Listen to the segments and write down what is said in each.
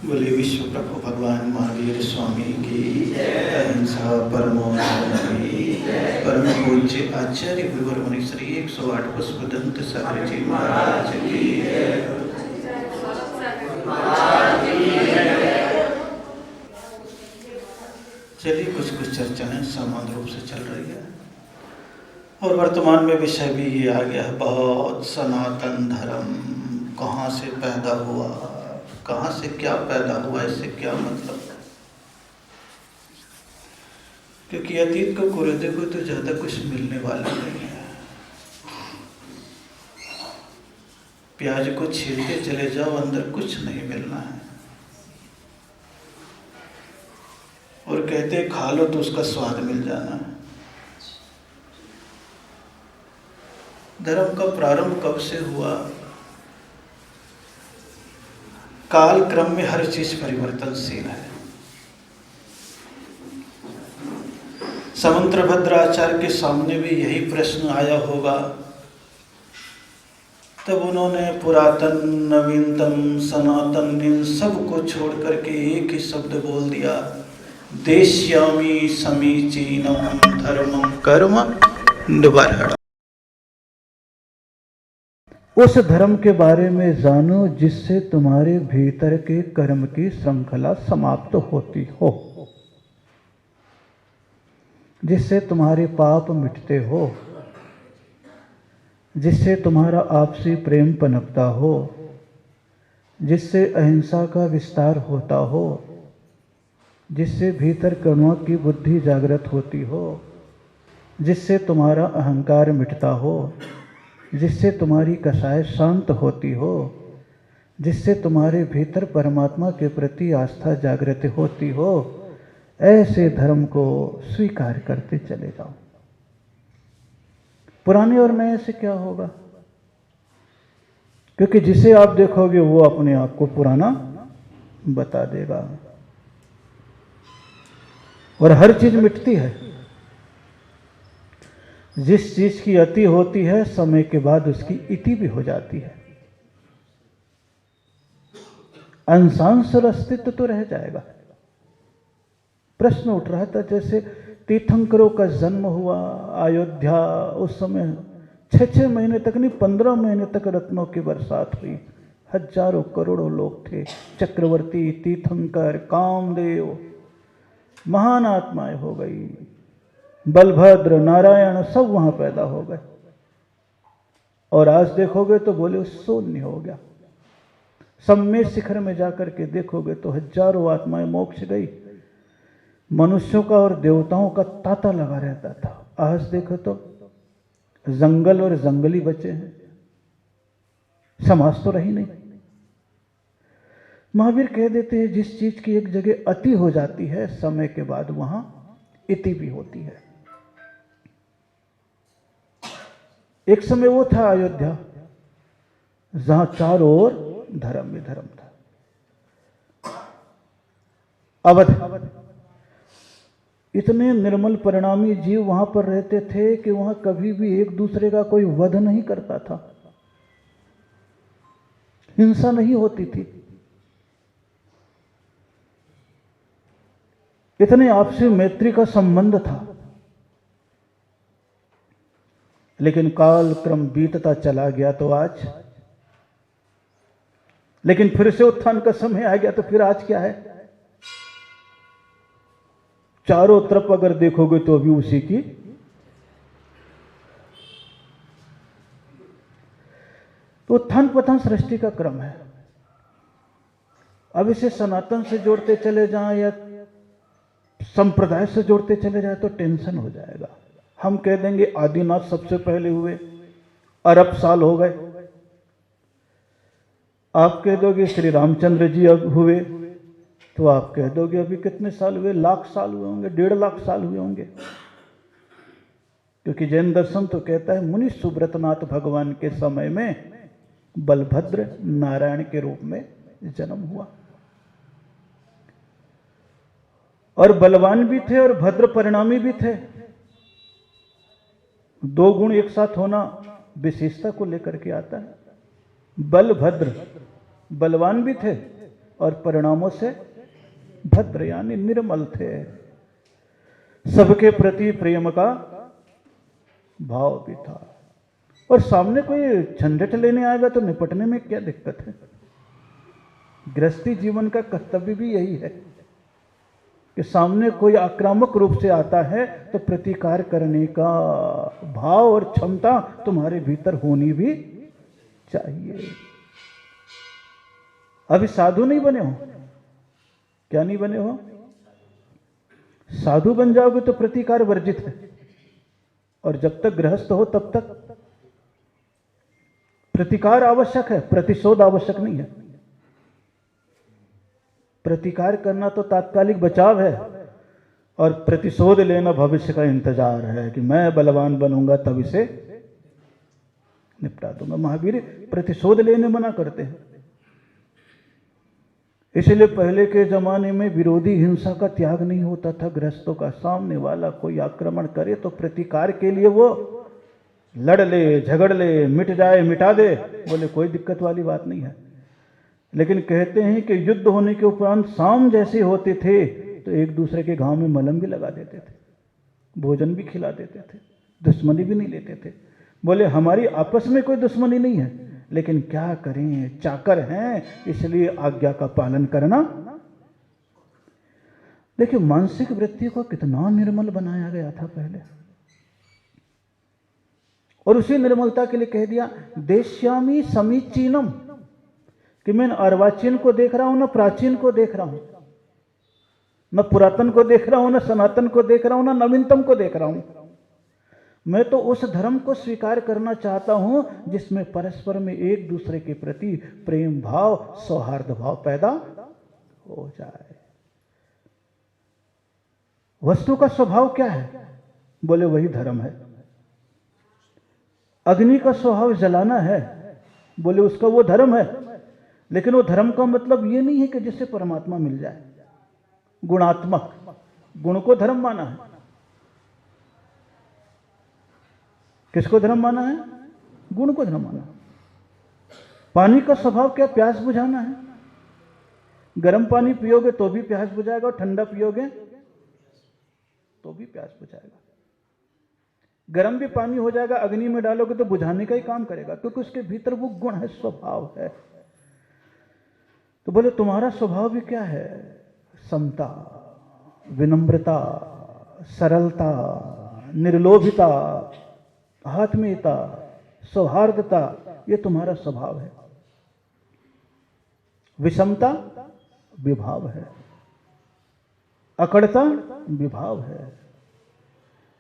बोले विश्व प्रभु भगवान महावीर स्वामी की अहिंसा परमो धर्म की परम पूज्य आचार्य गुरुवर मुनि श्री 108 पुष्पदंत सागर जी महाराज की। चलिए कुछ चर्चाएं समान रूप से चल रही है और वर्तमान में विषय भी ये आ गया है बहुत। सनातन धर्म कहाँ से पैदा हुआ, कहाँ से क्या पैदा हुआ, इससे क्या मतलब। क्योंकि अतीत को कुरेदे को तो ज़्यादा कुछ मिलने वाला नहीं है। प्याज को छीलते चले जाओ, अंदर कुछ नहीं मिलना है। और कहते खा लो तो उसका स्वाद मिल जाना है। धर्म का प्रारंभ कब से हुआ? काल क्रम में हर चीज परिवर्तनशील है। समंत्रभद्राचार्य के सामने भी यही प्रश्न आया होगा, तब उन्होंने पुरातन नवीनतम सनातन इन सब को छोड़ करके एक ही शब्द बोल दिया, देश्यामि समीचीनम धर्मम कर्म निवर्हणम्। उस धर्म के बारे में जानो जिससे तुम्हारे भीतर के कर्म की श्रृंखला समाप्त होती हो, जिससे तुम्हारे पाप मिटते हो, जिससे तुम्हारा आपसी प्रेम पनपता हो, जिससे अहिंसा का विस्तार होता हो, जिससे भीतर करुणा की बुद्धि जागृत होती हो, जिससे तुम्हारा अहंकार मिटता हो, जिससे तुम्हारी कसाय शांत होती हो, जिससे तुम्हारे भीतर परमात्मा के प्रति आस्था जागृत होती हो, ऐसे धर्म को स्वीकार करते चले जाओ। पुराने और नए से क्या होगा? क्योंकि जिसे आप देखोगे वो अपने आप को पुराना बता देगा। और हर चीज मिटती है। जिस चीज की अति होती है समय के बाद उसकी इति भी हो जाती है। अंशांश अस्तित्व तो रह जाएगा। प्रश्न उठ रहा था जैसे तीर्थंकरों का जन्म हुआ अयोध्या, उस समय 6 महीने तक नहीं 15 महीने तक रत्नों की बरसात हुई। हजारों करोड़ों लोग थे। चक्रवर्ती, तीर्थंकर, कामदेव, महान आत्माएं हो गई। बलभद्र, नारायण सब वहां पैदा हो गए। और आज देखोगे तो बोले शून्य हो गया। सम्मेद शिखर में जाकर के देखोगे तो हजारों आत्माएं मोक्ष गई। मनुष्यों का और देवताओं का तांता लगा रहता था। आज देखो तो जंगल और जंगली बचे हैं। समाज तो रही नहीं। महावीर कह देते हैं जिस चीज की एक जगह अति हो जाती है समय के बाद वहां इति भी होती है। एक समय वो था अयोध्या जहां चारों ओर धर्म में धर्म था। अवध इतने निर्मल परिणामी जीव वहां पर रहते थे कि वहां कभी भी एक दूसरे का कोई वध नहीं करता था। हिंसा नहीं होती थी। इतने आपसी मैत्री का संबंध था। लेकिन काल क्रम बीतता चला गया तो आज, लेकिन फिर से उत्थान का समय आ गया तो फिर आज क्या है? चारों तरफ अगर देखोगे तो अभी उसी की तो उत्थान पतन सृष्टि का क्रम है। अब इसे सनातन से जोड़ते चले जाएं या संप्रदाय से जोड़ते चले जाएं तो टेंशन हो जाएगा। हम कह देंगे आदिनाथ सबसे पहले हुए, अरब साल हो गए। आप कह दोगे श्री रामचंद्र जी अब हुए, तो आप कह दोगे अभी कितने साल हुए? लाख साल हुए होंगे, 1.5 लाख साल हुए होंगे। क्योंकि जैन दर्शन तो कहता है मुनि सुब्रतनाथ भगवान के समय में बलभद्र नारायण के रूप में जन्म हुआ। और बलवान भी थे और भद्र परिणामी भी थे। दो गुण एक साथ होना विशेषता को लेकर के आता है। बलभद्र बलवान भी थे और परिणामों से भद्र यानी निर्मल थे। सबके प्रति प्रेम का भाव भी था। और सामने कोई झंझट लेने आएगा तो निपटने में क्या दिक्कत है। गृहस्थी जीवन का कर्तव्य भी यही है कि सामने कोई आक्रामक रूप से आता है तो प्रतिकार करने का भाव और क्षमता तुम्हारे भीतर होनी भी चाहिए। अभी साधु नहीं बने हो, क्या नहीं बने हो? साधु बन जाओगे तो प्रतिकार वर्जित है, और जब तक गृहस्थ हो तब तक प्रतिकार आवश्यक है, प्रतिशोध आवश्यक नहीं है। प्रतिकार करना तो तात्कालिक बचाव है, और प्रतिशोध लेना भविष्य का इंतजार है कि मैं बलवान बनूंगा तब इसे निपटा दूंगा। महावीर प्रतिशोध लेने मना करते हैं। इसलिए पहले के जमाने में विरोधी हिंसा का त्याग नहीं होता था गृहस्थों का। सामने वाला कोई आक्रमण करे तो प्रतिकार के लिए वो लड़ ले, झगड़ ले, मिट जाए, मिटा दे, बोले कोई दिक्कत वाली बात नहीं है। लेकिन कहते हैं कि युद्ध होने के उपरांत शाम जैसे होते थे तो एक दूसरे के घाव में मलहम भी लगा देते थे, भोजन भी खिला देते थे, दुश्मनी भी नहीं लेते थे। बोले हमारी आपस में कोई दुश्मनी नहीं है, लेकिन क्या करें, चाकर हैं, इसलिए आज्ञा का पालन करना। देखिए मानसिक वृत्ति को कितना निर्मल बनाया गया था पहले, और उसी निर्मलता के लिए कह दिया देश्यामी समीचीनम, कि मैं न अर्वाचीन को देख रहा हूं, न प्राचीन को देख रहा हूं, न पुरातन को देख रहा हूं, न सनातन को देख रहा हूं, न नवीनतम को देख रहा हूं। मैं तो उस धर्म को स्वीकार करना चाहता हूं जिसमें परस्पर में एक दूसरे के प्रति प्रेम भाव, सौहार्द भाव पैदा हो जाए। वस्तु का स्वभाव क्या है? बोले वही धर्म है। अग्नि का स्वभाव जलाना है, बोले उसका वो धर्म है। लेकिन वो धर्म का मतलब ये नहीं है कि जिससे परमात्मा मिल जाए। गुणात्मक, गुण को धर्म माना है। किसको धर्म माना है? गुण को धर्म माना है। पानी का स्वभाव क्या? प्यास बुझाना है। गर्म पानी पियोगे तो भी प्यास बुझाएगा, और ठंडा पियोगे तो भी प्यास बुझाएगा। गर्म भी पानी हो जाएगा, अग्नि में डालोगे तो बुझाने का ही काम करेगा, क्योंकि उसके भीतर वो गुण है, स्वभाव है। तो बोले तुम्हारा स्वभाव भी क्या है? समता, विनम्रता, सरलता, निर्लोभिता, आत्मीयता, सौहार्दता, ये तुम्हारा स्वभाव है। विषमता विभाव है, अकड़ता विभाव है।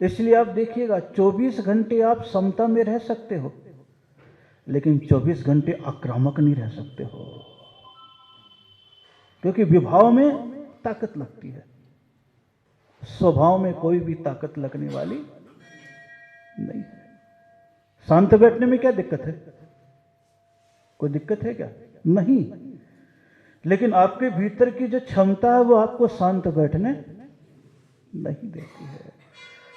इसलिए आप देखिएगा 24 घंटे आप समता में रह सकते हो, लेकिन 24 घंटे आक्रामक नहीं रह सकते हो, क्योंकि विभाव में ताकत लगती है, स्वभाव में कोई भी ताकत लगने वाली नहीं है। शांत बैठने में क्या दिक्कत है? कोई दिक्कत है क्या? नहीं। लेकिन आपके भीतर की जो क्षमता है वो आपको शांत बैठने नहीं देती है।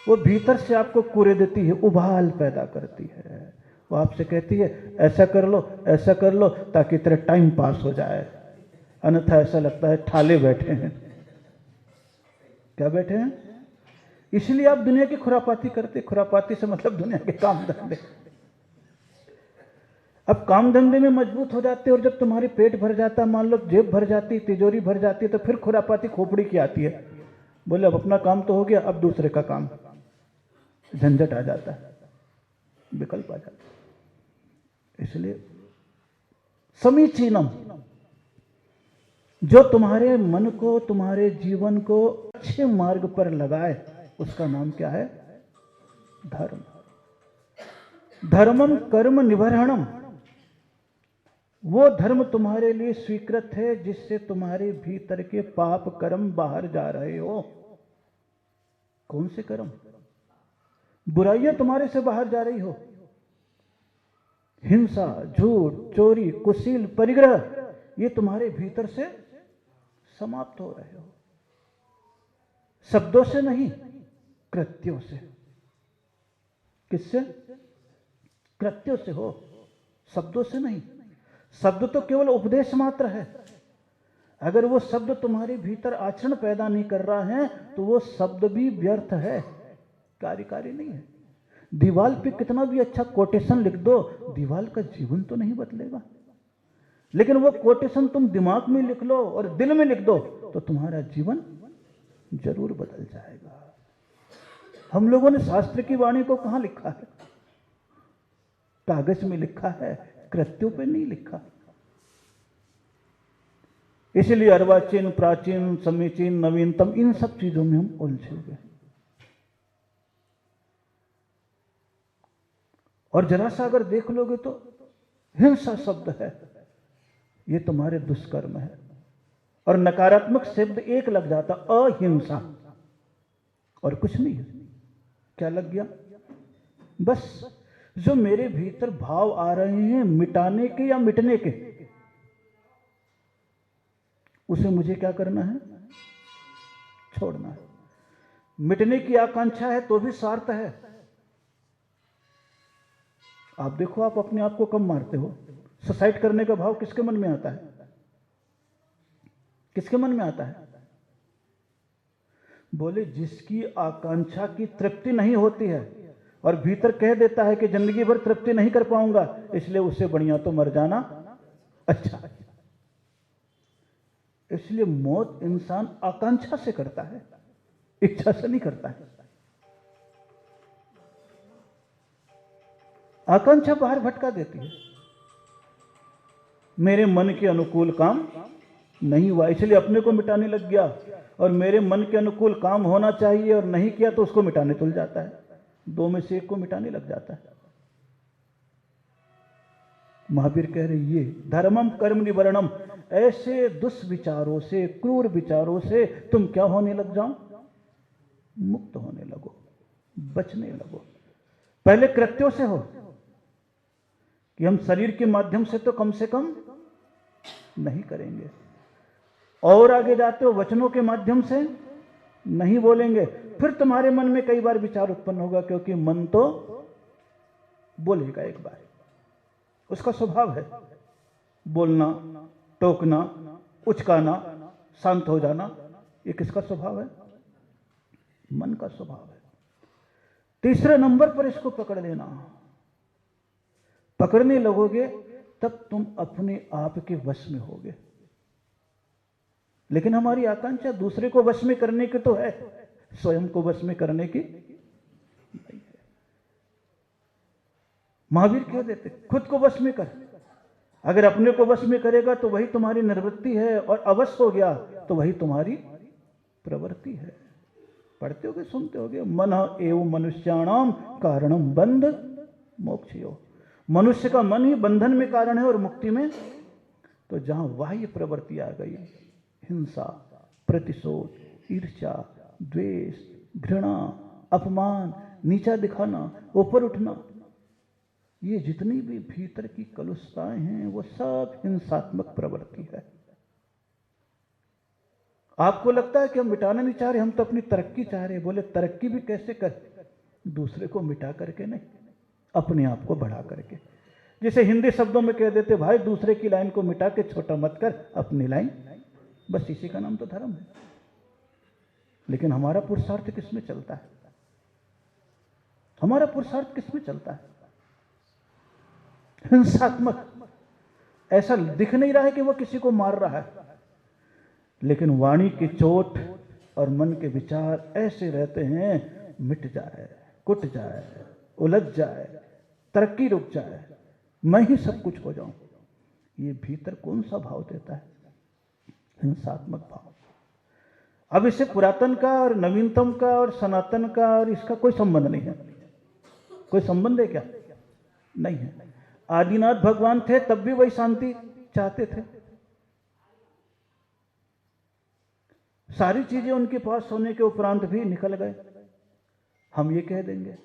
वो भीतर से आपको कुरे देती है, उबाल पैदा करती है। वो आपसे कहती है ऐसा कर लो, ऐसा कर लो, ताकि तेरा टाइम पास हो जाए, अन्यथा ऐसा लगता है ठाले बैठे हैं। क्या बैठे हैं? इसलिए आप दुनिया की खुरापाती करते। खुरापाती से मतलब दुनिया के काम धंधे। अब काम धंधे में मजबूत हो जाते, और जब तुम्हारी पेट भर जाता, मान लो जेब भर जाती, तिजोरी भर जाती, तो फिर खुरापाती खोपड़ी की आती है। बोले अब अपना काम तो हो गया, अब दूसरे का काम, झंझट आ जाता है, विकल्प आ जाता है। इसलिए समीचीनम, जो तुम्हारे मन को, तुम्हारे जीवन को अच्छे मार्ग पर लगाए, उसका नाम क्या है? धर्म। धर्मम कर्म निवर्हणम, वो धर्म तुम्हारे लिए स्वीकृत है जिससे तुम्हारे भीतर के पाप कर्म बाहर जा रहे हो। कौन से कर्म? बुराइयां तुम्हारे से बाहर जा रही हो, हिंसा, झूठ, चोरी, कुशील, परिग्रह, ये तुम्हारे भीतर से समाप्त हो रहे हो। शब्दों से नहीं, कृत्यों से। किससे? कृत्यों से हो, शब्दों से नहीं। शब्द तो केवल उपदेश मात्र है। अगर वो शब्द तुम्हारे भीतर आचरण पैदा नहीं कर रहा है तो वो शब्द भी व्यर्थ है, कार्यकारी नहीं है। दीवार पे कितना भी अच्छा कोटेशन लिख दो, दीवार का जीवन तो नहीं बदलेगा। लेकिन वो कोटेशन तुम दिमाग में लिख लो और दिल में लिख दो तो तुम्हारा जीवन जरूर बदल जाएगा। हम लोगों ने शास्त्र की वाणी को कहां लिखा है? कागज में लिखा है, कृत्यों पे नहीं लिखा। इसलिए अर्वाचीन, प्राचीन, समीचीन, नवीनतम, इन सब चीजों में हम उलझे हुए हैं। और जरा सा अगर देख लोगे तो हिंसा शब्द है, ये तुम्हारे दुष्कर्म है। और नकारात्मक शब्द एक लग जाता, अहिंसा, और कुछ नहीं है। क्या लग गया? बस जो मेरे भीतर भाव आ रहे हैं मिटाने के या मिटने के, उसे मुझे क्या करना है? छोड़ना है। मिटने की आकांक्षा है तो भी स्वार्थ है। आप देखो, आप अपने आप को कब मारते हो? सुसाइड करने का भाव किसके मन में आता है? किसके मन में आता है? बोले जिसकी आकांक्षा की तृप्ति नहीं होती है और भीतर कह देता है कि जिंदगी भर तृप्ति नहीं कर पाऊंगा, इसलिए उससे बढ़िया तो मर जाना अच्छा। इसलिए मौत इंसान आकांक्षा से करता है, इच्छा से नहीं करता है। आकांक्षा बाहर भटका देती है। मेरे मन के अनुकूल काम नहीं हुआ इसलिए अपने को मिटाने लग गया, और मेरे मन के अनुकूल काम होना चाहिए और नहीं किया तो उसको मिटाने तुल जाता है। दो में से एक को मिटाने लग जाता है। महावीर कह रहे ये धर्मम कर्म निवरणम, ऐसे दुष्विचारों से, क्रूर विचारों से तुम क्या होने लग जाओ? मुक्त होने लगो, बचने लगो। पहले कृत्यों से हो कि हम शरीर के माध्यम से तो कम नहीं करेंगे, और आगे जाते हो वचनों के माध्यम से नहीं बोलेंगे। फिर तुम्हारे मन में कई बार विचार उत्पन्न होगा, क्योंकि मन तो बोलेगा एक बार, उसका स्वभाव है बोलना, टोकना, उचकाना, शांत हो जाना। ये किसका स्वभाव है? मन का स्वभाव है। तीसरे नंबर पर इसको पकड़ लेना। पकड़ने लगोगे तब तुम अपने आप के वश में होगे। लेकिन हमारी आकांक्षा दूसरे को वश में करने की तो है, स्वयं को वश में करने की नहीं है। महावीर कह देते खुद को वश में कर। अगर अपने को वश में करेगा तो वही तुम्हारी निवृत्ति है, और अवश हो गया तो वही तुम्हारी प्रवृत्ति है। पढ़ते होगे, सुनते होगे, मन एवं मनुष्याणाम कारणम बंध मोक्षयो। मनुष्य का मन ही बंधन में कारण है और मुक्ति में। तो जहां बाह्य प्रवृत्ति आ गई, हिंसा, प्रतिशोध, ईर्ष्या, द्वेष, घृणा, अपमान, नीचा दिखाना, ऊपर उठना, ये जितनी भी भीतर की कलुषताएं हैं वो सब हिंसात्मक प्रवृत्ति है। आपको लगता है कि हम मिटाना नहीं चाह रहे, हम तो अपनी तरक्की चाह रहे हैं। बोले तरक्की भी कैसे कर? दूसरे को मिटा करके नहीं, अपने आप को बढ़ा करके। जैसे हिंदी शब्दों में कह देते, भाई दूसरे की लाइन को मिटा के छोटा मत कर, अपनी लाइन। बस इसी का नाम तो धर्म है। लेकिन हमारा पुरुषार्थ किसमें चलता है? हमारा पुरुषार्थ किसमें चलता है? हिंसात्मक। ऐसा दिख नहीं रहा है कि वो किसी को मार रहा है, लेकिन वाणी की चोट और मन के विचार ऐसे रहते हैं, मिट जाए, कुट जाए, उलझ जाए, तरक्की रुक जाए, मैं ही सब कुछ हो जाऊं। ये भीतर कौन सा भाव देता है? हिंसात्मक भाव। अब इससे पुरातन का और नवीनतम का और सनातन का और इसका कोई संबंध नहीं है। कोई संबंध है क्या? नहीं है। आदिनाथ भगवान थे तब भी वही शांति चाहते थे। सारी चीजें उनके पास होने के उपरांत भी निकल गए, हम ये कह देंगे।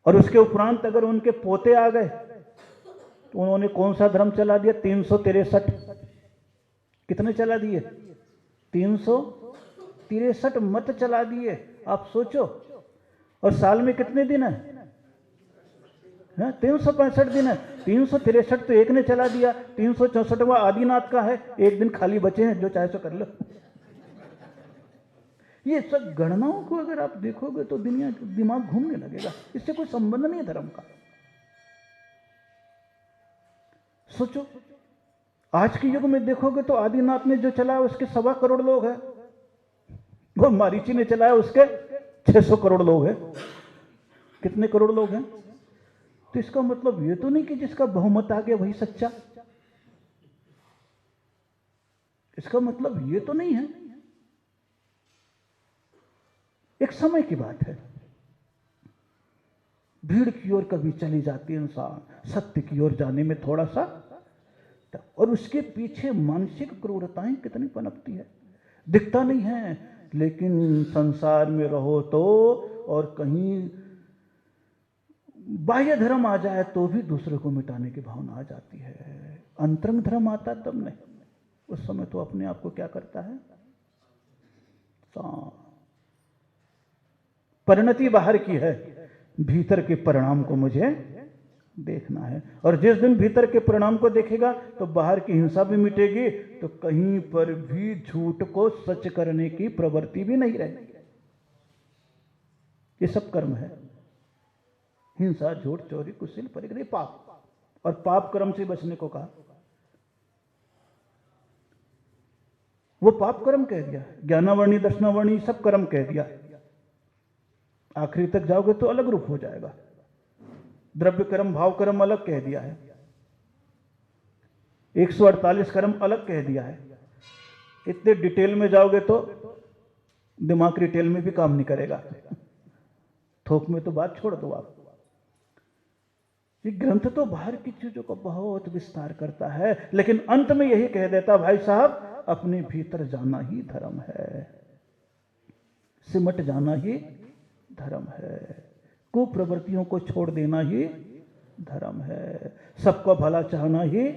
और उसके उपरांत अगर उनके पोते आ गए तो उन्होंने कौन सा धर्म चला दिया? 363। कितने चला दिए? 363 मत चला दिए। आप सोचो। और साल में कितने दिन है? है 365 दिन है, 363 तो एक ने चला दिया, 364वां आदिनाथ का है, एक दिन खाली बचे हैं, जो चाहे सो कर लो। ये सब गणनाओं को अगर आप देखोगे तो दुनिया दिमाग घूमने लगेगा, इससे कोई संबंध नहीं है धर्म का। सोचो आज के युग में देखोगे तो आदिनाथ ने जो चलाया उसके 1.25 करोड़ लोग हैं, वो मारीची ने चलाया उसके 600 करोड़ लोग हैं। कितने करोड़ लोग हैं? तो इसका मतलब ये तो नहीं कि जिसका बहुमत आ गया वही सच्चा, इसका मतलब ये तो नहीं है। एक समय की बात है, भीड़ की ओर कभी चली जाती है इंसान, सत्य की ओर जाने में थोड़ा सा, और उसके पीछे मानसिक क्रूरताएं कितनी पनपती है, दिखता नहीं है। लेकिन संसार में रहो तो, और कहीं बाह्य धर्म आ जाए तो भी दूसरे को मिटाने की भावना आ जाती है। अंतरंग धर्म आता तब नहीं, उस समय तो अपने आप को क्या करता है, परिणति बाहर की है, भीतर के परिणाम को मुझे देखना है। और जिस दिन भीतर के परिणाम को देखेगा तो बाहर की हिंसा भी मिटेगी, तो कहीं पर भी झूठ को सच करने की प्रवृत्ति भी नहीं रहेगी। ये सब कर्म है, हिंसा, झूठ, चोरी, कुशील, परिग्रह, पाप। और पाप कर्म से बचने को कहा, वो पाप कर्म कह दिया, ज्ञानावर्णी दर्शनावर्णी सब कर्म कह दिया। आखिरी तक जाओगे तो अलग रूप हो जाएगा। द्रव्य कर्म, भाव कर्म अलग कह दिया है, 148 कर्म अलग कह दिया है। इतने डिटेल में जाओगे तो दिमाग रिटेल में भी काम नहीं करेगा, थोक में तो बात छोड़ दो आप। ये ग्रंथ तो बाहर की चीजों का बहुत विस्तार करता है, लेकिन अंत में यही कह देता, भाई साहब अपने भीतर जाना ही धर्म है, सिमट जाना ही धर्म है, कुप्रवृत्तियों को छोड़ देना ही धर्म है, सबका भला चाहना ही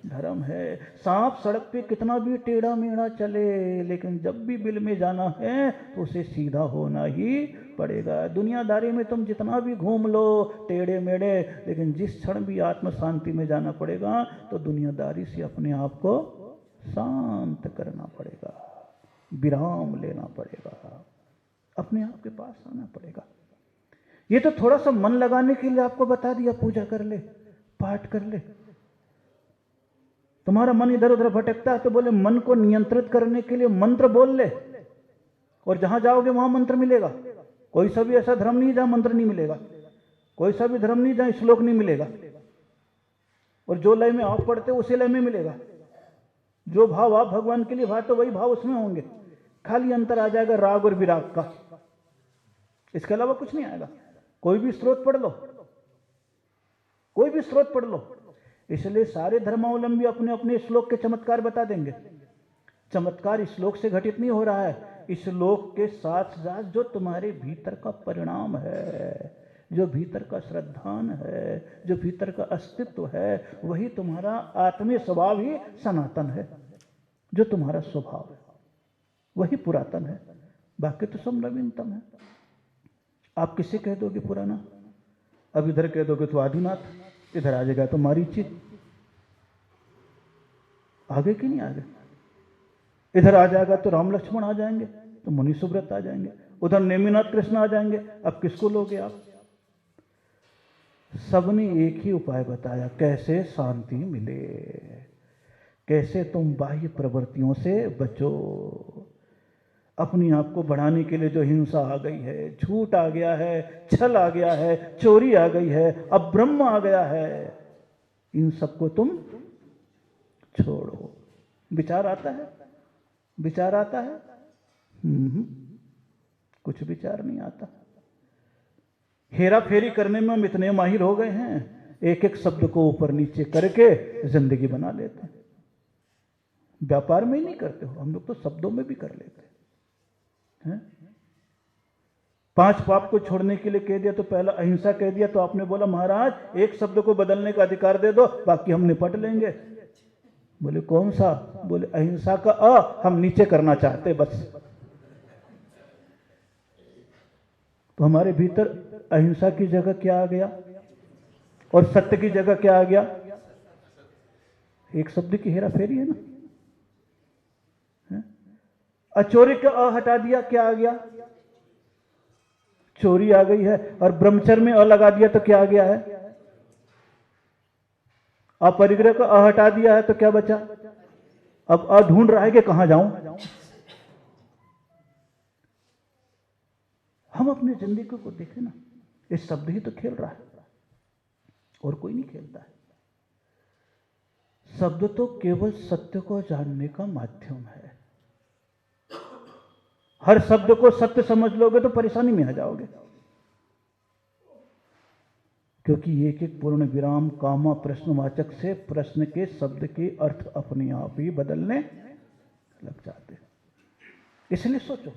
धर्म है। सांप सड़क पे कितना भी टेढ़ा मेढ़ा चले, लेकिन जब भी बिल में जाना है तो उसे सीधा होना ही पड़ेगा। दुनियादारी में तुम जितना भी घूम लो टेढ़े मेढ़े, लेकिन जिस क्षण भी आत्म शांति में जाना पड़ेगा तो दुनियादारी से अपने आप को शांत करना पड़ेगा, विराम लेना पड़ेगा, अपने आप के पास आना पड़ेगा। ये तो थोड़ा सा मन लगाने के लिए आपको बता दिया, पूजा कर ले, पाठ कर ले। तुम्हारा मन इधर उधर भटकता है तो बोले मन को नियंत्रित करने के लिए मंत्र बोल ले, और जहां जाओगे वहां मंत्र मिलेगा। कोई सा भी ऐसा धर्म नहीं जहां मंत्र नहीं मिलेगा, कोई सा भी धर्म नहीं जहां श्लोक नहीं मिलेगा। और जो लय में आप पढ़ते उसी लय में मिलेगा, जो भाव आप भगवान के लिए भाते वही भाव उसमें होंगे, खाली अंतर आ जाएगा राग और विराग का, इसके अलावा कुछ नहीं आएगा। कोई भी स्रोत पढ़ लो, कोई भी स्रोत पढ़ लो। इसलिए सारे धर्मावलंबी अपने अपने श्लोक के चमत्कार बता देंगे। चमत्कार इस श्लोक से घटित नहीं हो रहा है, इस श्लोक के साथ साथ जो तुम्हारे भीतर का परिणाम है, जो भीतर का श्रद्धान है, जो भीतर का अस्तित्व है, वही तुम्हारा आत्मीय स्वभाव ही सनातन है। जो तुम्हारा स्वभाव है वही पुरातन है, बाकी तो सब नवीनतम है। आप किसे कह दोगे पुराना? अब इधर कह दोगे तो आदिनाथ, इधर आ जाएगा तो मारीची। आगे कि नहीं आगे? इधर आ जाएगा तो राम लक्ष्मण आ जाएंगे, तो मुनि सुब्रत आ जाएंगे, उधर नेमिनाथ कृष्ण आ जाएंगे। अब किसको लोगे आप? सबने एक ही उपाय बताया, कैसे शांति मिले, कैसे तुम बाह्य प्रवृत्तियों से बचो। अपने आप को बढ़ाने के लिए जो हिंसा आ गई है, झूठ आ गया है, छल आ गया है, चोरी आ गई है, अब ब्रह्म आ गया है, इन सबको तुम छोड़ो। विचार आता है? विचार आता है? कुछ विचार नहीं आता। हेरा फेरी करने में हम इतने माहिर हो गए हैं, एक एक शब्द को ऊपर नीचे करके जिंदगी बना लेते हैं। व्यापार में ही नहीं करते हो, हम लोग तो शब्दों में भी कर लेते हैं। 5 पाप को छोड़ने के लिए कह दिया तो पहला अहिंसा कह दिया, तो आपने बोला महाराज एक शब्द को बदलने का अधिकार दे दो, बाकी हम निपट लेंगे। बोले कौन सा? बोले अहिंसा का अ हम नीचे करना चाहते बस। तो हमारे भीतर अहिंसा की जगह क्या आ गया? और सत्य की जगह क्या आ गया? एक शब्द की हेरा फेरी है ना। अचोरी का अ हटा दिया, क्या आ गया? चोरी आ गई है। और ब्रह्मचर्य में अ लगा दिया तो क्या आ गया है? अपरिग्रह का अ हटा दिया है तो क्या बचा? अब अ ढूंढ रहा है कि कहां जाऊं। हम अपनी जिंदगी को देखें ना, इस शब्द ही तो खेल रहा है और कोई नहीं खेलता है। शब्द तो केवल सत्य को जानने का माध्यम है। हर शब्द को सत्य समझ लोगे तो परेशानी में आ जाओगे, क्योंकि एक एक पूर्ण विराम कामा प्रश्नवाचक से प्रश्न के शब्द के अर्थ अपने आप ही बदलने लग जाते हैं। इसलिए सोचो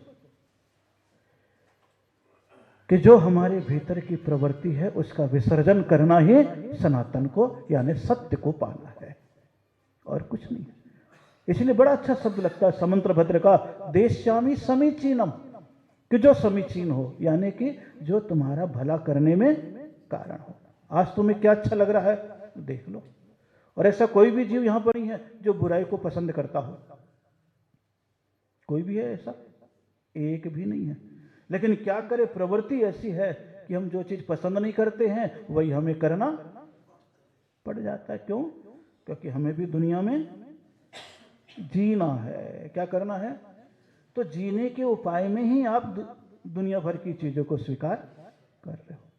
कि जो हमारे भीतर की प्रवृत्ति है उसका विसर्जन करना ही सनातन को यानी सत्य को पाना है और कुछ नहीं। इसलिए बड़ा अच्छा शब्द लगता है समंत्र भद्र का, देश्यामी समीचीनम, कि जो समीचीन हो यानी कि जो तुम्हारा भला करने में कारण हो। आज तुम्हें क्या अच्छा लग रहा है देख लो। और ऐसा कोई भी जीव यहां पर नहीं है जो बुराई को पसंद करता हो। कोई भी है ऐसा? एक भी नहीं है। लेकिन क्या करे, प्रवृत्ति ऐसी है कि हम जो चीज पसंद नहीं करते हैं वही हमें करना पड़ जाता है। क्यों? क्योंकि हमें भी दुनिया में जीना है। क्या करना है? तो जीने के उपाय में ही आप दुनिया भर की चीजों को स्वीकार कर रहे हो।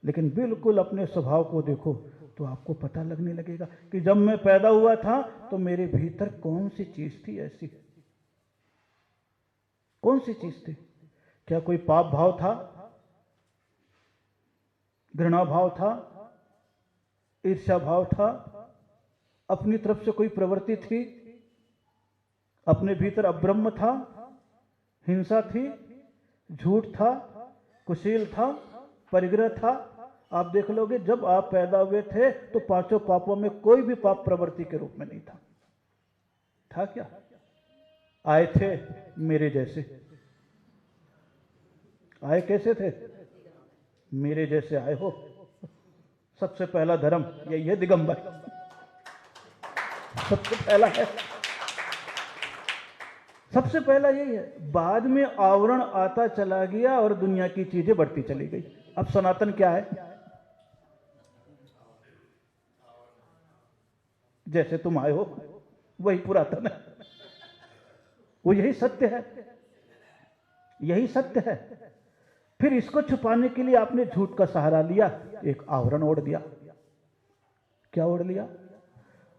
लेकिन बिल्कुल अपने स्वभाव को देखो तो आपको पता लगने लगेगा कि जब मैं पैदा हुआ था तो मेरे भीतर कौन सी चीज थी ऐसी। कौन सी चीज थी? क्या कोई पाप भाव था? घृणा भाव था? ईर्ष्या भाव था? अपनी तरफ से कोई प्रवृत्ति थी? अपने भीतर अब्रह्म था? हिंसा थी? झूठ था? कुशील था? परिग्रह था? आप देख लोगे जब आप पैदा हुए थे तो पांचों पापों में कोई भी पाप प्रवृत्ति के रूप में नहीं था। था क्या? आए थे मेरे जैसे। आए कैसे थे? मेरे जैसे आए हो। सबसे पहला धर्म यही है, दिगंबर। सबसे पहला है, सबसे पहला यही है। बाद में आवरण आता चला गया और दुनिया की चीजें बढ़ती चली गई। अब सनातन क्या है? जैसे तुम आए हो वही पुरातन है। वो यही सत्य है, यही सत्य है। फिर इसको छुपाने के लिए आपने झूठ का सहारा लिया, एक आवरण ओढ़ दिया। क्या ओढ़ लिया?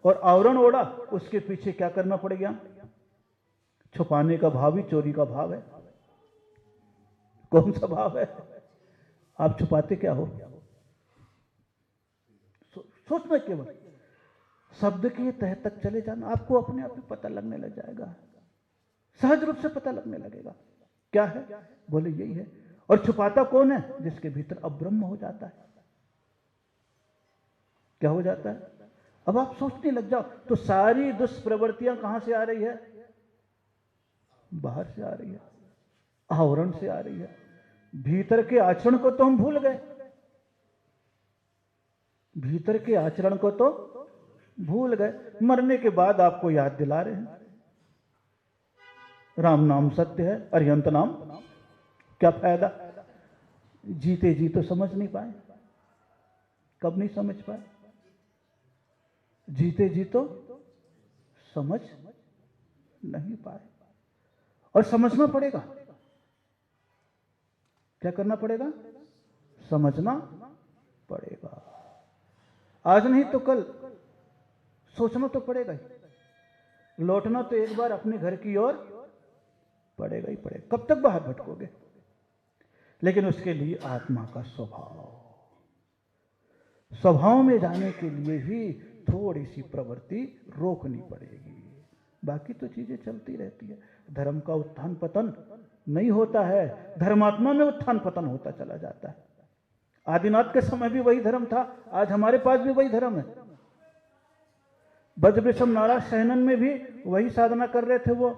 और आवरण ओढ़ा, उसके पीछे क्या करना पड़ गया? छुपाने का भाव ही चोरी का भाव है। कौन सा भाव है? आप छुपाते क्या हो? सोचना केवल, शब्द के तह तक चले जाना, आपको अपने आप ही पता लगने लग जाएगा। सहज रूप से पता लगने लगेगा क्या है। बोले यही है। और छुपाता कौन है? जिसके भीतर अब्रह्म हो जाता है। क्या हो जाता है? अब आप सोचने लग जाओ तो सारी दुष्प्रवृत्तियां कहां से आ रही है? बाहर से आ रही है, आवरण से आ रही है। भीतर के आचरण को तो हम भूल गए। भीतर के आचरण को तो भूल गए। मरने के बाद आपको याद दिला रहे हैं राम नाम सत्य है, अरिहंत नाम। क्या फायदा? जीते जी तो समझ नहीं पाए। कब नहीं समझ पाए? जीते जी तो समझ नहीं पाए। और समझना पड़ेगा। क्या करना पड़ेगा? समझना पड़ेगा। आज नहीं तो कल सोचना तो पड़ेगा ही। लौटना तो एक बार अपने घर की ओर पड़ेगा ही पड़ेगा। कब तक बाहर भटकोगे? लेकिन उसके लिए आत्मा का स्वभाव में जाने के लिए ही थोड़ी सी प्रवृत्ति रोकनी पड़ेगी। बाकी तो चीजें चलती रहती है। धर्म का उत्थान पतन नहीं होता है, धर्मात्मा में उत्थान पतन होता चला जाता है। आदिनाथ के समय भी वही धर्म था, आज हमारे पास भी वही धर्म है। ब्रजवृषभ नाराज शयनन में भी वही साधना कर रहे थे। वो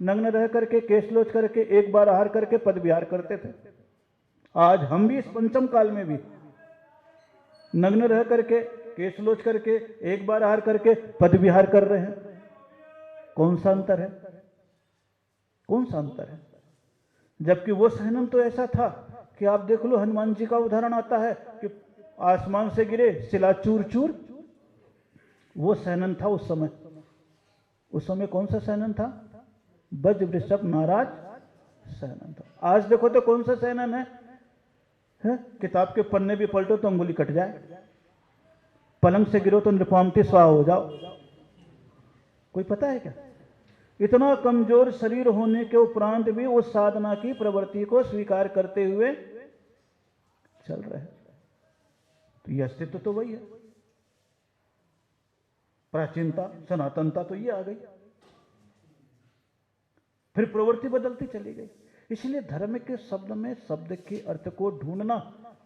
नग्न रह करके, केश लोच करके, एक बार आहार करके पद विहार करते थे। आज हम भी इस पंचम काल में भी नग्न रह करके, केश लोच करके, एक बार हार करके पद विहार कर रहे हैं। कौन सा अंतर है? कौन सा अंतर है? जबकि वो सहनन तो ऐसा था कि आप देख लो, हनुमान जी का उदाहरण आता है कि आसमान से गिरे शिला चूर चूर। वो सहनन था उस समय। उस समय कौन सा सहनन था? ब्रज वृषभ नाराज सहनन था। आज देखो तो कौन सा सहनन है? किताब के पन्ने भी पलटो तो अंगुली कट जाए, पलंग से गिरो तो नृपामती स्वाहा हो जाओ। कोई पता है क्या? इतना कमजोर शरीर होने के उपरांत भी उस साधना की प्रवृत्ति को स्वीकार करते हुए चल रहे हैं। तो यह अस्तित्व तो वही है। प्राचीनता, सनातनता तो ये आ गई, फिर प्रवृत्ति बदलती चली गई। इसलिए धर्म के शब्द में शब्द के अर्थ को ढूंढना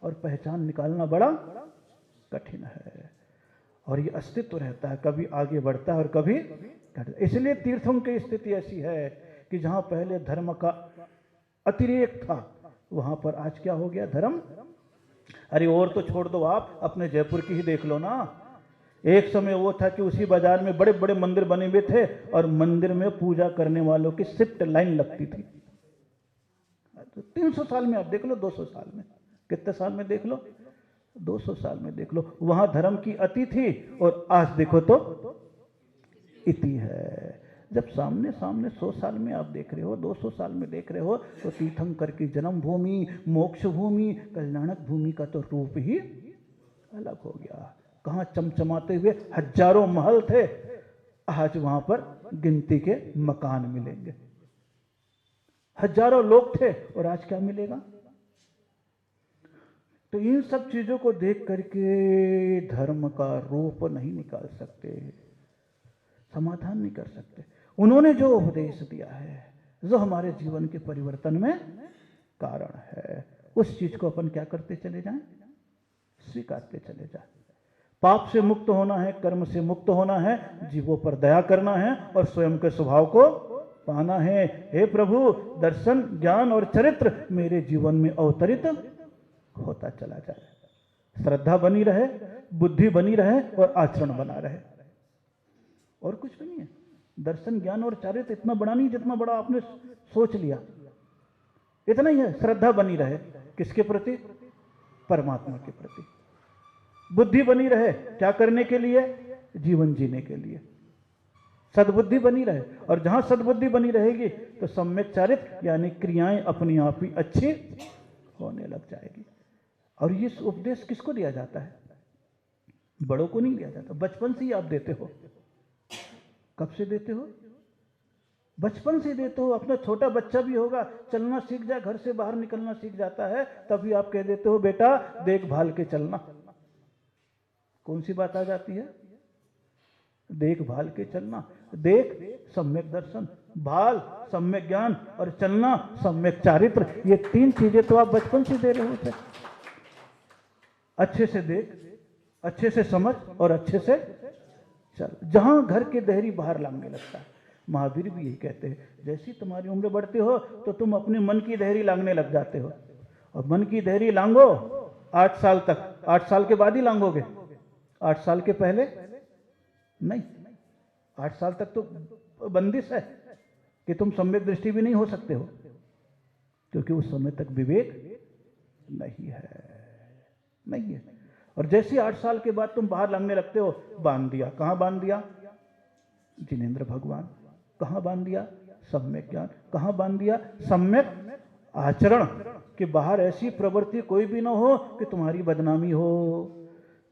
और पहचान निकालना बड़ा कठिन है। और ये अस्तित्व रहता है, कभी आगे बढ़ता है और कभी घटता। इसलिए तीर्थों की स्थिति ऐसी है कि जहां पहले धर्म का अतिरेक था, वहां पर आज क्या हो गया? धर्म। अरे और तो छोड़ दो, आप अपने जयपुर की ही देख लो ना। एक समय वो था कि उसी बाजार में बड़े बड़े मंदिर बने हुए थे और मंदिर में पूजा करने वालों की शिफ्ट लाइन लगती थी। तो 300 साल में आप देख लो, 200 साल में, कितने साल में देख लो, 200 साल में देख लो, वहां धर्म की अति थी और आज देखो तो इति है। जब सामने सामने 100 साल में आप देख रहे हो, 200 साल में देख रहे हो, तो तीर्थंकर की जन्म भूमि, मोक्ष भूमि, कल्याणक भूमि का तो रूप ही अलग हो गया। कहां चमचमाते हुए हजारों महल थे, आज वहां पर गिनती के मकान मिलेंगे। हजारों लोग थे और आज क्या मिलेगा? तो इन सब चीजों को देख करके धर्म का रूप नहीं निकाल सकते, समाधान नहीं कर सकते। उन्होंने जो उपदेश दिया है, जो हमारे जीवन के परिवर्तन में कारण है, उस चीज को अपन क्या करते चले जाएं? स्वीकारते चले जाएं। पाप से मुक्त होना है, कर्म से मुक्त होना है, जीवों पर दया करना है और स्वयं के स्वभाव को पाना है। हे प्रभु, दर्शन, ज्ञान और चरित्र मेरे जीवन में अवतरित होता चला जाए। श्रद्धा बनी रहे, बुद्धि बनी रहे और आचरण बना रहे, और कुछ भी नहीं है। दर्शन, ज्ञान और चरित्र इतना बड़ा नहीं जितना बड़ा आपने सोच लिया, इतना ही है। श्रद्धा बनी रहे किसके प्रति? परमात्मा के प्रति। बुद्धि बनी रहे क्या करने के लिए? जीवन जीने के लिए। सद्बुद्धि बनी रहे, और जहां सद्बुद्धि बनी रहेगी तो सम्यक चारित्र यानी क्रियाएं अपने आप ही अच्छी होने लग जाएगी। और ये उपदेश किसको दिया जाता है? बड़ों को नहीं दिया जाता, बचपन से ही आप देते हो। कब से देते हो? बचपन से देते हो। अपना छोटा बच्चा भी होगा, चलना सीख जाए, घर से बाहर निकलना सीख जाता है, तभी आप कह देते हो बेटा देखभाल के चलना। कौन सी बात आ जाती है? देखभाल के चलना। देख सम्यक दर्शन, भाल सम्यक ज्ञान और चलना सम्यक चारित्र। ये तीन चीजें तो आप बचपन से दे रहे होते। अच्छे से देख, अच्छे से समझ और अच्छे से चल। जहां घर के देहरी बाहर लांगने लगता है, महावीर भी यही कहते हैं, जैसी तुम्हारी उम्र बढ़ती हो तो तुम अपने मन की देहरी लांगने लग जाते हो। और मन की देहरी लांगो 8 साल तक, 8 साल के बाद ही लांगोगे, 8 साल के पहले नहीं। 8 साल तक तो बंदिश है कि तुम सम्यक दृष्टि भी नहीं हो सकते हो, क्योंकि उस समय तक विवेक नहीं है। और जैसे 8 साल के बाद तुम बाहर लांगने लगते हो, बांध दिया। कहां बांध दिया? जिनेंद्र भगवान। कहां बांध दिया? सम्यक ज्ञान। कहां बांध दिया? सम्यक आचरण। कि बाहर ऐसी प्रवृत्ति कोई भी ना हो कि तुम्हारी बदनामी हो।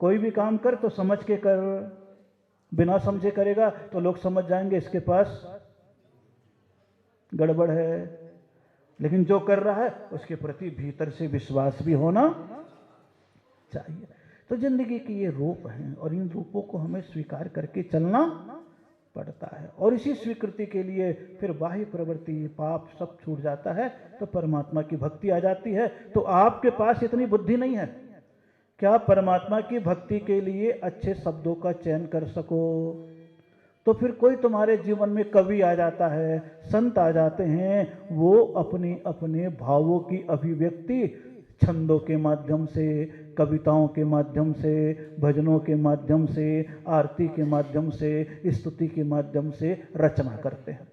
कोई भी काम कर तो समझ के कर, बिना समझे करेगा तो लोग समझ जाएंगे इसके पास गड़बड़ है। लेकिन जो कर रहा है उसके प्रति भीतर से विश्वास भी होना चाहिए। तो जिंदगी के ये रूप हैं और इन रूपों को हमें स्वीकार करके चलना पड़ता है। और इसी स्वीकृति के लिए फिर बाह्य प्रवृत्ति, पाप सब छूट जाता है, तो परमात्मा की भक्ति आ जाती है। तो आपके पास इतनी बुद्धि नहीं है क्या परमात्मा की भक्ति के लिए अच्छे शब्दों का चयन कर सको? तो फिर कोई तुम्हारे जीवन में कवि आ जाता है, संत आ जाते हैं, वो अपने अपने भावों की अभिव्यक्ति छंदों के माध्यम से, कविताओं के माध्यम से, भजनों के माध्यम से, आरती के माध्यम से, स्तुति के माध्यम से रचना करते हैं।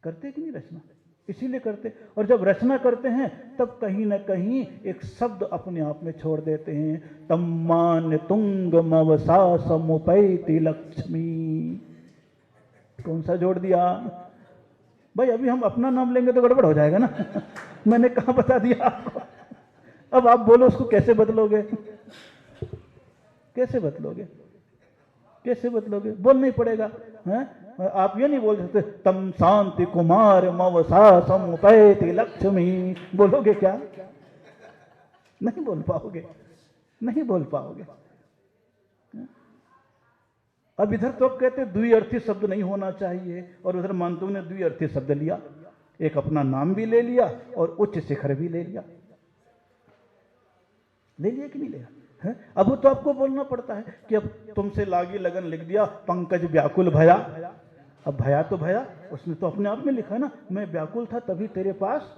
करते कि नहीं रचना? इसीलिए करते। और जब रचना करते हैं तब कहीं ना कहीं एक शब्द अपने आप में छोड़ देते हैं, तम्मान तुंग मवसा समुपैति लक्ष्मी। कौन सा जोड़ दिया भाई? अभी हम अपना नाम लेंगे तो गड़बड़ हो जाएगा ना। मैंने कहाँ बता दिया आपको। अब आप बोलो उसको कैसे बदलोगे? कैसे बदलोगे? कैसे बदलोगे? बोलना ही पड़ेगा। हैं? आप ये नहीं बोल सकते तम शांति कुमार मवसा समुपैति लक्ष्मी। बोलोगे क्या? नहीं बोल पाओगे, नहीं बोल पाओगे। अब इधर तो कहते द्विअर्थी शब्द नहीं होना चाहिए, और उधर मानतों ने द्विअर्थी शब्द लिया। एक अपना नाम भी ले लिया और उच्च शिखर भी ले लिया। ले लिया कि नहीं लिया? है? अब तो आपको बोलना पड़ता है कि अब तुमसे लागी लगन लिख दिया, पंकज व्याकुल भया। अब भया तो भया, उसने तो अपने आप में लिखा ना, मैं व्याकुल था तभी तेरे पास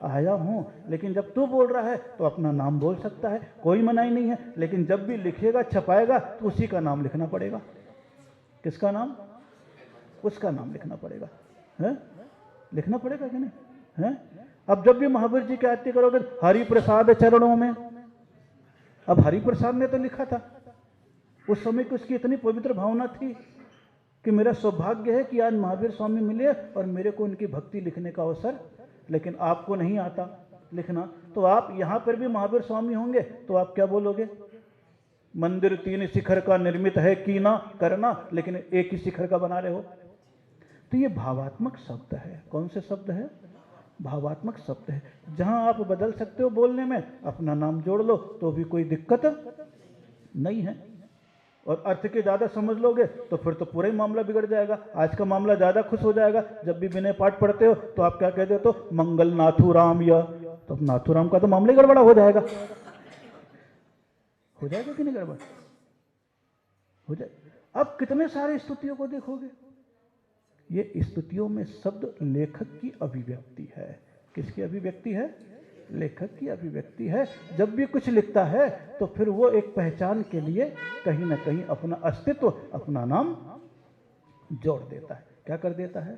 आया हूं। लेकिन जब तू बोल रहा है तो अपना नाम बोल सकता है, कोई मनाही नहीं है। लेकिन जब भी लिखेगा, छपाएगा, तो उसी का नाम लिखना पड़ेगा। किसका नाम? उसका नाम लिखना पड़ेगा। है? लिखना पड़ेगा कि नहीं? है? अब जब भी महावीर जी की आरती करोगे, हरि प्रसाद चरणों में। अब हरि प्रसाद ने तो लिखा था, उस समय की उसकी इतनी पवित्र भावना थी कि मेरा सौभाग्य है कि आज महावीर स्वामी मिले और मेरे को उनकी भक्ति लिखने का अवसर। लेकिन आपको नहीं आता लिखना, तो आप यहां पर भी महावीर स्वामी होंगे तो आप क्या बोलोगे? मंदिर 3 शिखर का निर्मित है, कीना करना, लेकिन एक ही शिखर का बना रहे हो। तो ये भावात्मक शब्द है। कौन से शब्द है? भावात्मक शब्द है। जहां आप बदल सकते हो बोलने में, अपना नाम जोड़ लो तो भी कोई दिक्कत नहीं है। और अर्थ के ज्यादा समझ लोगे तो फिर तो पूरा ही मामला बिगड़ जाएगा। आज का मामला ज्यादा खुश हो जाएगा। जब भी विनय पाठ पढ़ते हो तो आप क्या कहते हो? तो मंगल नाथु राम या, तो नाथु राम का तो मामला ही गड़बड़ा हो जाएगा। हो जाएगा कि नहीं गड़बड़? हो जाए। अब कितने सारे स्तुतियों को देखोगे, ये स्तुतियों में शब्द लेखक की अभिव्यक्ति है। किसकी अभिव्यक्ति है? लेखक की अभिव्यक्ति है। जब भी कुछ लिखता है तो फिर वो एक पहचान के लिए कहीं ना कहीं अपना अस्तित्व, अपना नाम जोड़ देता है। क्या कर देता है?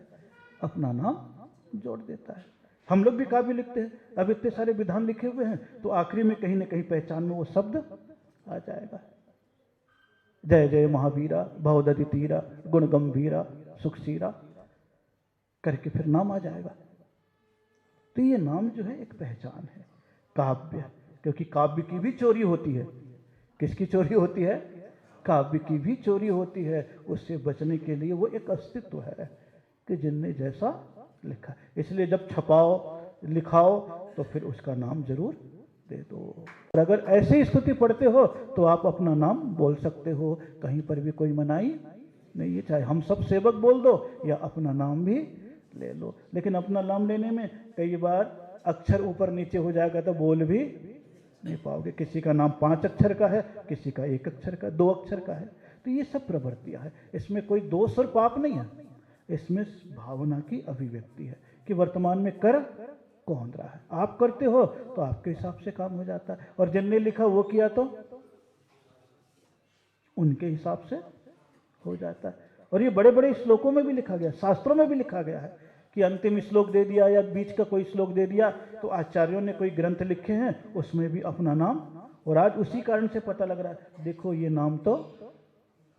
अपना नाम जोड़ देता है। हम लोग भी काव्य लिखते हैं, अब इतने सारे विधान लिखे हुए हैं तो आखिरी में कहीं ना कहीं पहचान में वो शब्द आ जाएगा। जय जय महावीरा भवदति तीरा गुण गंभीरा सुखशीरा करके फिर नाम आ जाएगा। तो ये नाम जो है एक पहचान है। काव्य, क्योंकि काव्य की भी चोरी होती है। किसकी चोरी होती है? काव्य की भी चोरी होती है। उससे बचने के लिए वो एक अस्तित्व है कि जिनने जैसा लिखा। इसलिए जब छपाओ, लिखाओ तो फिर उसका नाम जरूर दे दो। और अगर ऐसे ही स्तुति पढ़ते हो तो आप अपना नाम बोल सकते हो, कहीं पर भी कोई मनाही नहीं है। चाहे हम सब सेवक बोल दो या अपना नाम भी ले लो। लेकिन अपना नाम लेने में कई बार अक्षर ऊपर नीचे हो जाएगा तो बोल भी नहीं पाओगे। किसी का नाम 5 अक्षर का है, किसी का 1 अक्षर का, 2 अक्षर का है। तो ये सब प्रवृत्तियां है। इसमें कोई दोष और पाप नहीं है, इसमें भावना की अभिव्यक्ति है कि वर्तमान में कर कौन रहा है। आप करते हो तो आपके हिसाब से काम हो जाता है, और जिनने लिखा वो किया तो उनके हिसाब से हो जाता है। और ये बड़े बड़े श्लोकों में भी लिखा गया, शास्त्रों में भी लिखा गया है कि अंतिम श्लोक दे दिया या बीच का कोई श्लोक दे दिया। तो आचार्यों ने कोई ग्रंथ लिखे हैं उसमें भी अपना नाम, और आज उसी कारण से पता लग रहा है देखो ये नाम तो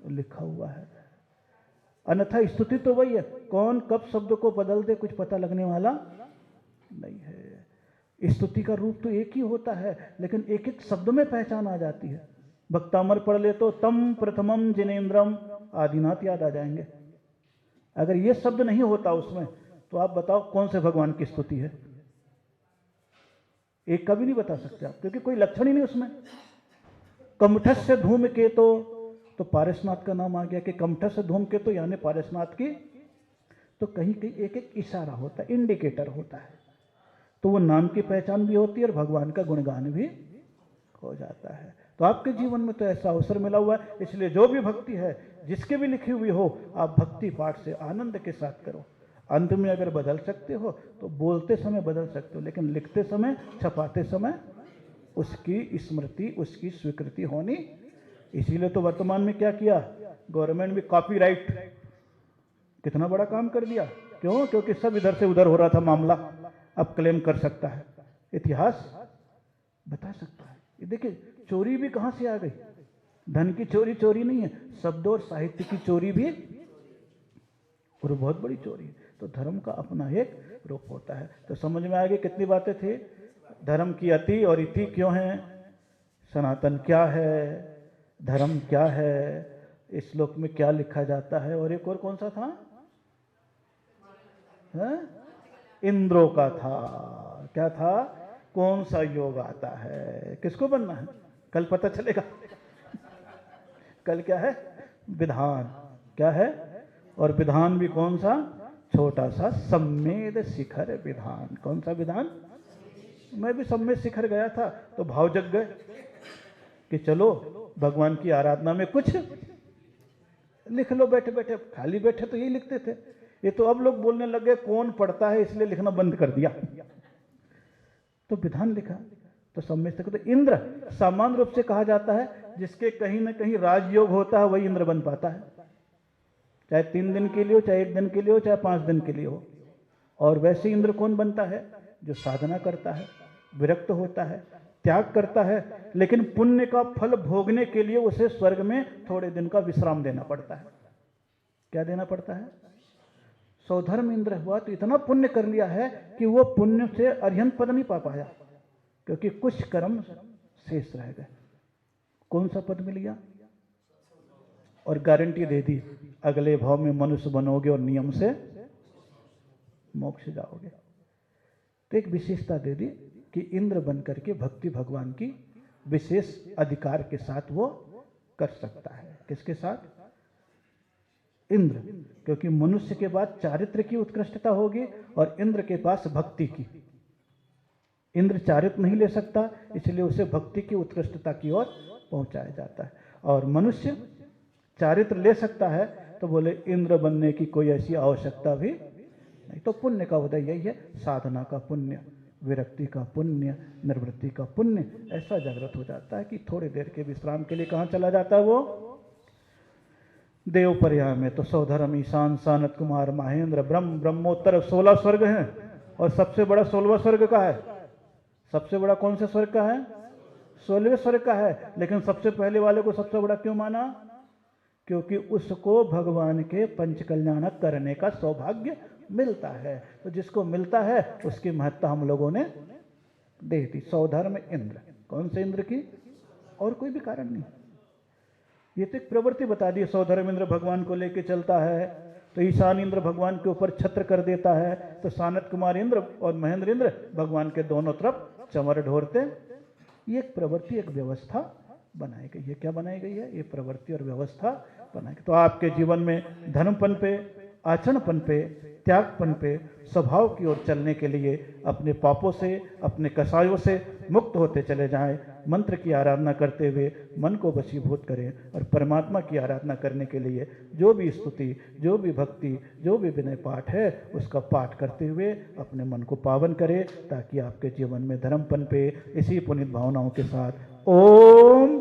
लिखा हुआ है। अन्यथा स्तुति तो वही है, कौन कब शब्द को बदल दे कुछ पता लगने वाला नहीं है। स्तुति का रूप तो एक ही होता है, लेकिन एक एक शब्द में पहचान आ जाती है। भक्तामर पढ़ ले तो तम प्रथमम जिनेन्द्रम आदिनाथ याद आ जाएंगे। अगर ये शब्द नहीं होता उसमें तो आप बताओ कौन से भगवान की स्तुति है? एक का भी नहीं बता सकते आप, क्योंकि कोई लक्षण ही नहीं उसमें। कमठस्य धूमकेतो, तो पारसनाथ का नाम आ गया कि कमठस्य धूमकेतो यानी पारसनाथ की। तो कहीं कहीं एक एक इशारा होता है, इंडिकेटर होता है, तो वो नाम की पहचान भी होती है और भगवान का गुणगान भी हो जाता है। तो आपके जीवन में तो ऐसा अवसर मिला हुआ है। इसलिए जो भी भक्ति है, जिसके भी लिखी हुई हो, आप भक्ति पाठ से आनंद के साथ करो। अंत में अगर बदल सकते हो तो बोलते समय बदल सकते हो, लेकिन लिखते समय, छपाते समय उसकी स्मृति, उसकी स्वीकृति होनी। इसीलिए तो वर्तमान में क्या किया गवर्नमेंट भी, कॉपीराइट, कितना बड़ा काम कर दिया। क्यों? क्योंकि सब इधर से उधर हो रहा था मामला, अब क्लेम कर सकता है, इतिहास बता सकता है। ये देखिए चोरी भी कहां से आ गई। धन की चोरी चोरी नहीं है, शब्द और साहित्य की चोरी भी, और बहुत बड़ी चोरी है। तो धर्म का अपना एक रूप होता है। तो समझ में आ गई कितनी बातें थी। धर्म की अति और इति क्यों है, सनातन क्या है, धर्म क्या है, इस श्लोक में क्या लिखा जाता है, और एक और कौन सा था, है? इंद्रों का था। क्या था? कौन सा योग आता है, किसको बनना है, कल पता चलेगा। कल क्या है? विधान। क्या है? और विधान भी कौन सा? छोटा सा सम्मेद शिखर विधान। कौन सा विधान? मैं भी सम्मेद शिखर गया था तो भाव जग गए कि चलो भगवान की आराधना में कुछ लिख लो। बैठे बैठे, खाली बैठे तो यही लिखते थे। ये तो अब लोग बोलने लग गए कौन पढ़ता है, इसलिए लिखना बंद कर दिया। तो विधान लिखा। तो सम्मेद शिखर, तो इंद्र सामान्य रूप से कहा जाता है जिसके कहीं ना कहीं राजयोग होता है, वही इंद्र बन पाता है। चाहे 3 दिन के लिए हो, चाहे 1 दिन के लिए हो, चाहे 5 दिन के लिए हो। और वैसे इंद्र कौन बनता है? जो साधना करता है, विरक्त होता है, त्याग करता है, लेकिन पुण्य का फल भोगने के लिए उसे स्वर्ग में थोड़े दिन का विश्राम देना पड़ता है। क्या देना पड़ता है? सौधर्म इंद्र हुआ तो इतना पुण्य कर लिया है कि वो पुण्य से अर्हंत पद नहीं पा पाया, क्योंकि कुछ कर्म शेष रह गए। कौन सा पद मिल गया? और गारंटी दे दी अगले भाव में मनुष्य बनोगे और नियम से मोक्ष जाओगे। तो एक विशेषता दे दी कि इंद्र बन करके भक्ति भगवान की विशेष अधिकार के साथ वो कर सकता है। किसके साथ? इंद्र, क्योंकि मनुष्य के बाद चारित्र की उत्कृष्टता होगी और इंद्र के पास भक्ति की। इंद्र चारित्र नहीं ले सकता, इसलिए उसे भक्ति की उत्कृष्टता की ओर पहुंचाया जाता है। और मनुष्य चारित्र ले सकता है, तो बोले इंद्र बनने की कोई ऐसी आवश्यकता भी नहीं। तो पुण्य का उदय यही है, साधना का पुण्य, विरक्ति का पुण्य, निर्वृत्ति का पुण्य। ऐसा जागृत हो जाता है कि थोड़ी देर के विश्राम के लिए कहाँ चला जाता है वो? देवपर्या में। तो सौधर्म, ईशान, सानत कुमार, महेंद्र, ब्रह्म, ब्रह्मोत्तर 16 स्वर्ग हैं। और सबसे बड़ा 16वां स्वर्ग का है। सबसे बड़ा कौन से स्वर्ग का है? 16वें स्वर्ग का है। लेकिन सबसे पहले वाले को सबसे बड़ा क्यों माना? क्योंकि उसको भगवान के पंचकल्याणक करने का सौभाग्य मिलता है। तो जिसको मिलता है उसकी महत्ता हम लोगों ने दे दी। सौधर्म इंद्र। कौन से इंद्र की? और कोई भी कारण नहीं। ये तो एक प्रवृत्ति बता दी। सौधर्म इंद्र भगवान को लेके चलता है, तो ईशान इंद्र भगवान के ऊपर छत्र कर देता है, तो सानत कुमार इंद्र और महेंद्र इंद्र भगवान के दोनों तरफ चमर ढोरते। ये एक प्रवृत्ति, एक व्यवस्था बनाई गई है। क्या बनाई गई है? ये प्रवृत्ति और व्यवस्था बनाई गई। तो आपके जीवन में धर्मपन पे, आचरणपन पे, त्यागपन पे, स्वभाव की ओर चलने के लिए अपने पापों से, अपने कसायों से मुक्त होते चले जाएं। मंत्र की आराधना करते हुए मन को वशीभूत करें और परमात्मा की आराधना करने के लिए जो भी स्तुति, जो भी भक्ति, जो भी विनय पाठ है उसका पाठ करते हुए अपने मन को पावन करें, ताकि आपके जीवन में धर्मपन पे इसी पुनीत भावनाओं के साथ ओम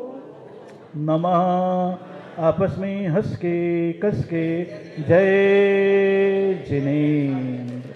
नमः आपस में हंस के कस के जय जिनेन्द्र।